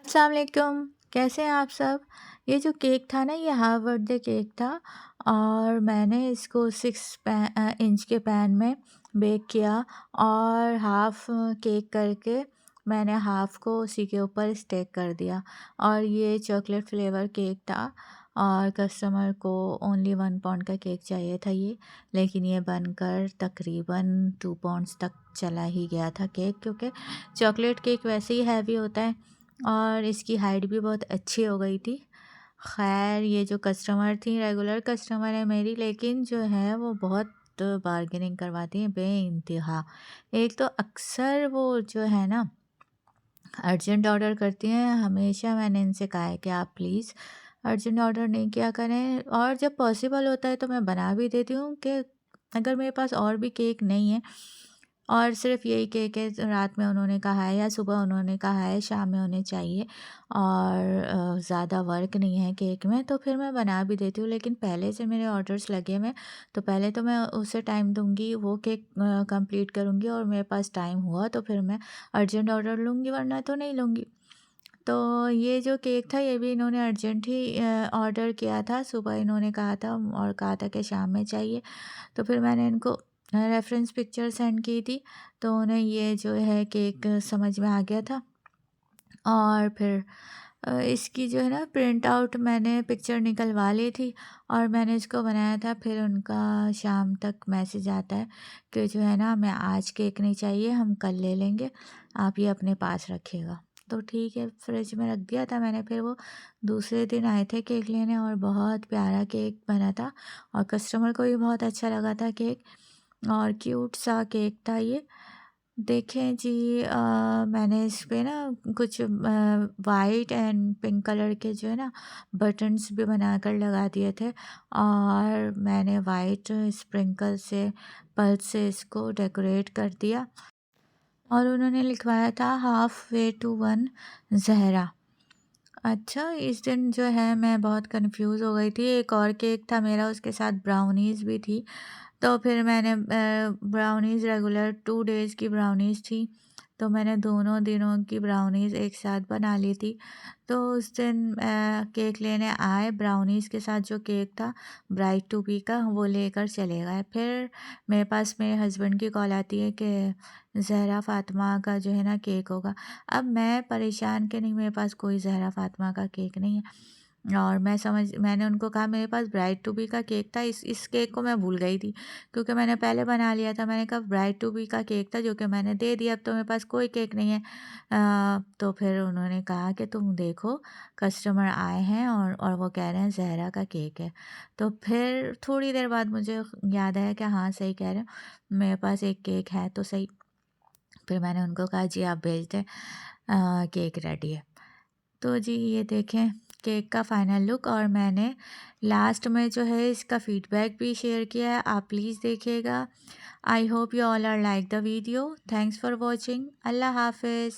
अस्सलाम वालेकुम, कैसे हैं आप सब? ये जो केक था ना, ये हाफ बर्थडे केक था और मैंने इसको इंच के पैन में बेक किया और हाफ़ केक करके मैंने हाफ़ को उसी के ऊपर स्टेक कर दिया। और ये चॉकलेट फ्लेवर केक था और कस्टमर को ओनली 1 पाउंड का केक चाहिए था ये, लेकिन ये बनकर तकरीबन 2 पाउंड्स तक चला ही गया था केक, क्योंकि चॉकलेट केक वैसे ही हैवी होता है और इसकी हाइट भी बहुत अच्छी हो गई थी। ख़ैर, ये जो कस्टमर थी रेगुलर कस्टमर है मेरी, लेकिन जो है वो बहुत बार्गेनिंग करवाती हैं बेइंतहा। एक तो अक्सर वो जो है ना अर्जेंट ऑर्डर करती हैं। हमेशा मैंने इनसे कहा है कि आप प्लीज़ अर्जेंट ऑर्डर नहीं किया करें, और जब पॉसिबल होता है तो मैं बना भी देती हूँ कि अगर मेरे पास और भी केक नहीं है और सिर्फ़ यही केक है, तो रात में उन्होंने कहा है या सुबह उन्होंने कहा है, शाम में उन्हें चाहिए और ज़्यादा वर्क नहीं है केक में, तो फिर मैं बना भी देती हूँ। लेकिन पहले से मेरे ऑर्डर्स लगे हुए हैं, तो पहले तो मैं उसे टाइम दूँगी, वो केक कंप्लीट करूँगी और मेरे पास टाइम हुआ तो फिर मैं अर्जेंट ऑर्डर लूँगी, वरना तो नहीं लूँगी। तो ये जो केक था, ये भी इन्होंने अर्जेंट ही ऑर्डर किया था। सुबह इन्होंने कहा था और कहा था कि शाम में चाहिए। तो फिर मैंने इनको रेफ़रेंस पिक्चर सेंड की थी, तो उन्हें ये जो है केक समझ में आ गया था। और फिर इसकी जो है ना प्रिंट आउट मैंने पिक्चर निकलवा ली थी और मैंने इसको बनाया था। फिर उनका शाम तक मैसेज आता है कि जो है ना, हमें आज केक नहीं चाहिए, हम कल ले लेंगे, आप ये अपने पास रखिएगा। तो ठीक है, फ्रिज में रख दिया था मैंने। फिर वो दूसरे दिन आए थे केक लेने और बहुत प्यारा केक बना था और कस्टमर को भी बहुत अच्छा लगा था केक, और क्यूट सा केक था ये। देखें जी, मैंने इस पे ना कुछ वाइट एंड पिंक कलर के जो है ना बटन्स भी बनाकर लगा दिए थे, और मैंने वाइट स्प्रिंकल से पल्स से इसको डेकोरेट कर दिया और उन्होंने लिखवाया था हाफ वे टू वन ज़हरा। अच्छा, इस दिन जो है मैं बहुत कंफ्यूज हो गई थी। एक और केक था मेरा, उसके साथ ब्राउनीज़ भी थी। तो फिर मैंने ब्राउनीज़ रेगुलर 2 डेज़ की ब्राउनीज़ थी, तो मैंने दोनों दिनों की ब्राउनीज़ एक साथ बना ली थी। तो उस दिन केक लेने आए, ब्राउनीज़ के साथ जो केक था ब्राइड टू बी का, वो लेकर चले गए। फिर मेरे पास मेरे हस्बैंड की कॉल आती है कि ज़हरा फ़ातिमा का जो है ना केक होगा। अब मैं परेशान कि नहीं, मेरे पास कोई ज़हरा फ़ातिमा का केक नहीं है। और मैंने उनको कहा मेरे पास ब्राइड टू बी का केक था, इस केक को मैं भूल गई थी, क्योंकि मैंने पहले बना लिया था। मैंने कहा ब्राइड टू बी का केक था जो कि मैंने दे दिया, अब तो मेरे पास कोई केक नहीं है। तो फिर उन्होंने कहा कि तुम देखो, कस्टमर आए हैं और वो कह रहे हैं ज़हरा का केक है। तो फिर थोड़ी देर बाद मुझे याद आया कि हाँ, सही कह रहे हो, मेरे पास एक केक है तो सही। फिर मैंने उनको कहा जी आप भेज दें, केक रेडी है। तो जी ये देखें केक का फाइनल लुक, और मैंने लास्ट में जो है इसका फीडबैक भी शेयर किया है, आप प्लीज़ देखिएगा। I hope you all are like the video. Thanks for watching. अल्लाह हाफिज़।